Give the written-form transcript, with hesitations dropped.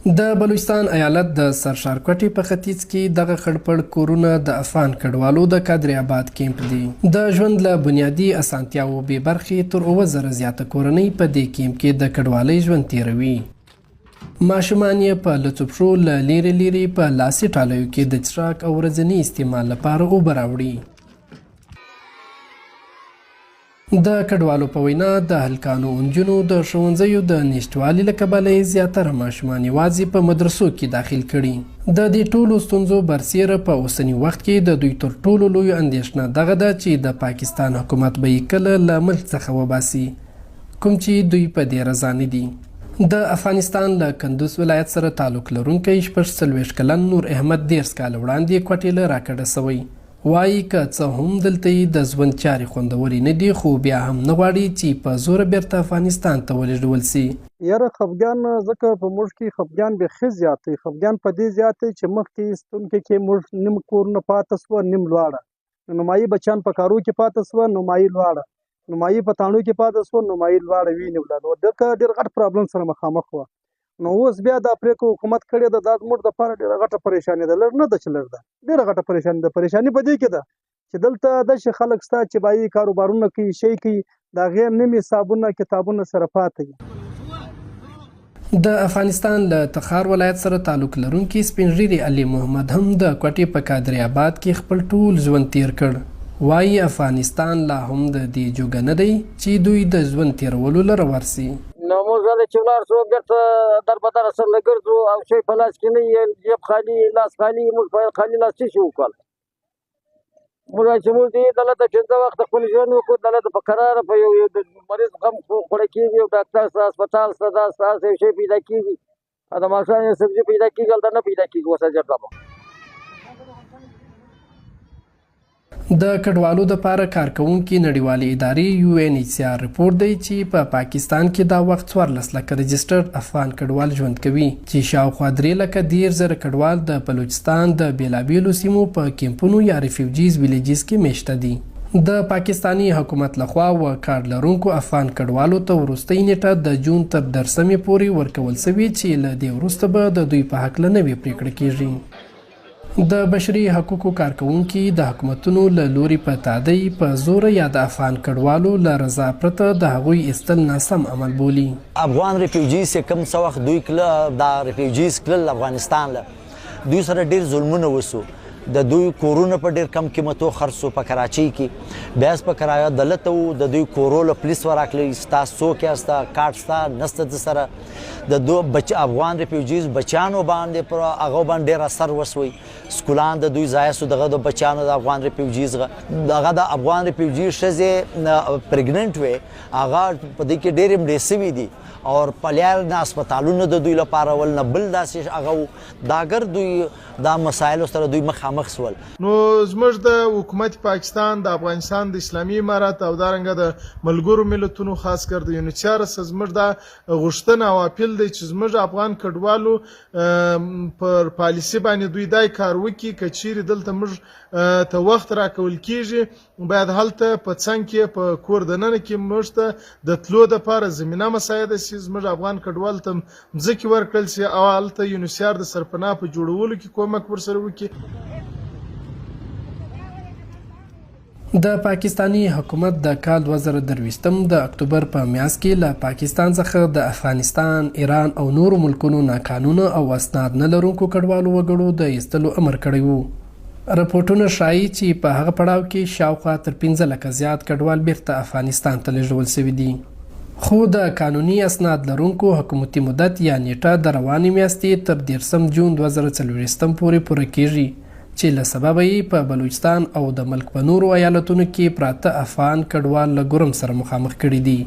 د بلوچستان ایالت د سرشارکوټي په ختیځ کې دغه خړپړ کورونه د افغان کډوالو د قادر آباد کیمپ دي. د ژوند له بنیادي اسانتیاو بې برخې تر 9000 زیاته کورنۍ په دې کیمپ کې د کډوالۍ ژوند تیروي. ماشومان یې په لڅو پښو له لیرې لیرې په لاسي ټالیو کې د څښاک او ورځني استعمال لپاره اوبه راوړي. د کډوالو په وینا د هلکانو نجونو د ښوونځیو د نشتوالي له کبله یې زیاتره ماشومان یوازې په مدرسو کې داخل کړي. د دې ټولو ستونزو برسیره په اوسني وخت کې د دوی تر ټولو لوی اندېښنه دغه ده چې د پاکستان حکومت به یې کله له ملک څخه وباسي، کوم چې دوی په دې رضا نه دي. د افغانستان له کندوز ولایت سره تعلق لرونکی 46 کلن نور احمد 13 کاله وړاندې کوټې له راکډه سوی. وایي که څه هم دلته یې د ژوند چارې خوندورې نه دي، خو بیا هم نه غواړي چې په زوره بیرته افغانستان ته ولېږدول سي. یاره خفګان ځکه په موږ کې خفګان بیخي زیات دی. خفګان په دې زیات دی چې مخکې ستونکي کې موږ نیم کورونه پاته سوه، نیم لواړه. نمایي بچیان په کارو کې پاته سوه، نمایي لواړه. نمایي په تاڼو کې پاته سوه، نمایي لواړه وینې ولاړه. دغه ډېر غټ پرابلم سره مخامخ وه. نو اوس بیا د افریقا حکومت کړې ده، دا زموږ دپاره ډېره غټه پریشاني ده. لږ نه ده چې لږ ده، ډېره غټه پریشاني ده. پریشاني په دې کې ده چې دلته داسې خلک شته چې باید کاروبارونه کوي، شی کوي، د هغې نیم حسابونه کتابونه سره پاته وي. د افغانستان له تخار ولایت سره تعلق لرونکي سپین ږیري علي محمد هم د کوټې په قادر آباد کې خپل ټول ژوند تیر کړ. وایي افغانستان لا هم د دې جوګه نه دی چې دوی د ژوند تیرولو لره ورسي. نو موږ غواړو چې ولاړ شو، بېرته در بدره سره ګرځو او شی په لاس کې نه وي، جیب خالي، لاس خالي. موږ باید خالي لاس څه شي وکړو؟ موږ وایو چې موږ دې دلته 15 وخته خپل ژوند وکړو، دلته په قراره په یو مریض غم خوړه کېږي، یو ډاکټر سته، هسپتال سته، دا سته، هسې یو شی پیدا کېږي، د ماښام یو سبزي پیدا کېږي، هلته نه پیدا کېږي. اوس اجر د کډوالو دپاره کارکوونکي نړیوالې ادارې UNHCR رپورټ دی چې په پاکستان کې دا وخت 14 لکه رجسټرډ افغان کډوال ژوند کوي، چې شاوخوا 3 لکه 13,000 کډوال د بلوچستان د بیلابیلو سیمو په کیمپونو یا ریفیوجیز ویلیجز کې میشته دي. د پاکستانی حکومت لخوا و کارډ لرونکو افغان کډوالو ته وروستۍ نیټه د جون تر 10 پورې ورکول سوي، چې له دې وروسته به د دوی په هکله نوې پریکړه کیږي. د بشري حقوقو کارکوونکي د حکومتونو له لوري په تادۍ، په زوره یا د افغان کډوالو له رضا پرته د هغوی ایستل ناسم عمل بولي. افغان ریفیوجیز چې کوم څه وخت دوی کله دا ریفیوجیز کلل افغانستان له دوی سره ډېر ظلمونه وسو. د دوی کورونه په ډېر کم قیمتو خرڅ په کراچۍ کې، بیا په کرایه دلته وو، د دوی کورو له پولیس وراکلی، ستا څوک یاسته، کارت ستا نسته د سره. د دوی افغان ریفیوجیز بچیانو باندې پر هغه باندې ډېر اثر وسوی. سکولان د دوی ضایع سو، دغه د بچیانو د افغان ریفیوجیز دغه د افغان ریفیوجي ښځې پریګننټ وې، هغه په دې کې ډېرې مړې سوي دي او پلیال نه هسپتالونه د دوی لپاره ول نه بل داسې هغه دا اگر دوی دا مسایلو سره دوی مخامخ سول. نو زموږ د حکومت پاکستان، د افغانستان د اسلامي امارات او دارنګه د ملګرو ملتونو خاص کر د UNHCR سره زموږ دا غوښتنه او اپیل دی چې زموږ افغان کډوالو پر پالیسي باندې دوی دای کار وکړي. که چیرې دلته موږ ته وخت راکول کیږي، باید هلته په څنګ کې په کور دننه کې موږ ته د تلو دپاره زمینه مساعده سي. زموږ افغان کډوالو ته مځکې ورکړل سي او هلته UNHCR د سرپناه په جوړولو کې کومک ورسره وکړي. د پاکستانی حکومت د کال 2023 د اکتوبر په میاشت کې له پاکستان څخه د افغانستان، ایران او نورو ملکونو ناقانونه او اسناد نه لرونکو کډوالو وګړو د ایستلو امر کړی وو. رپورټونه ښایي چې په هغه پړاو کې شاوخوا تر 15 لکه زیات کډوال بیرته افغانستان ته لیږدول سوي دي. خو د قانوني اسناد لرونکو حکومتي مدت یا نیټه د روانې میاشتې تر 13 جون 2024 پورې پوره کیږي، چې له سببه یې په بلوچستان او د ملک په نورو ایالتونو کې پراته افغان کډوال له ګرم سره مخامخ کړي دي.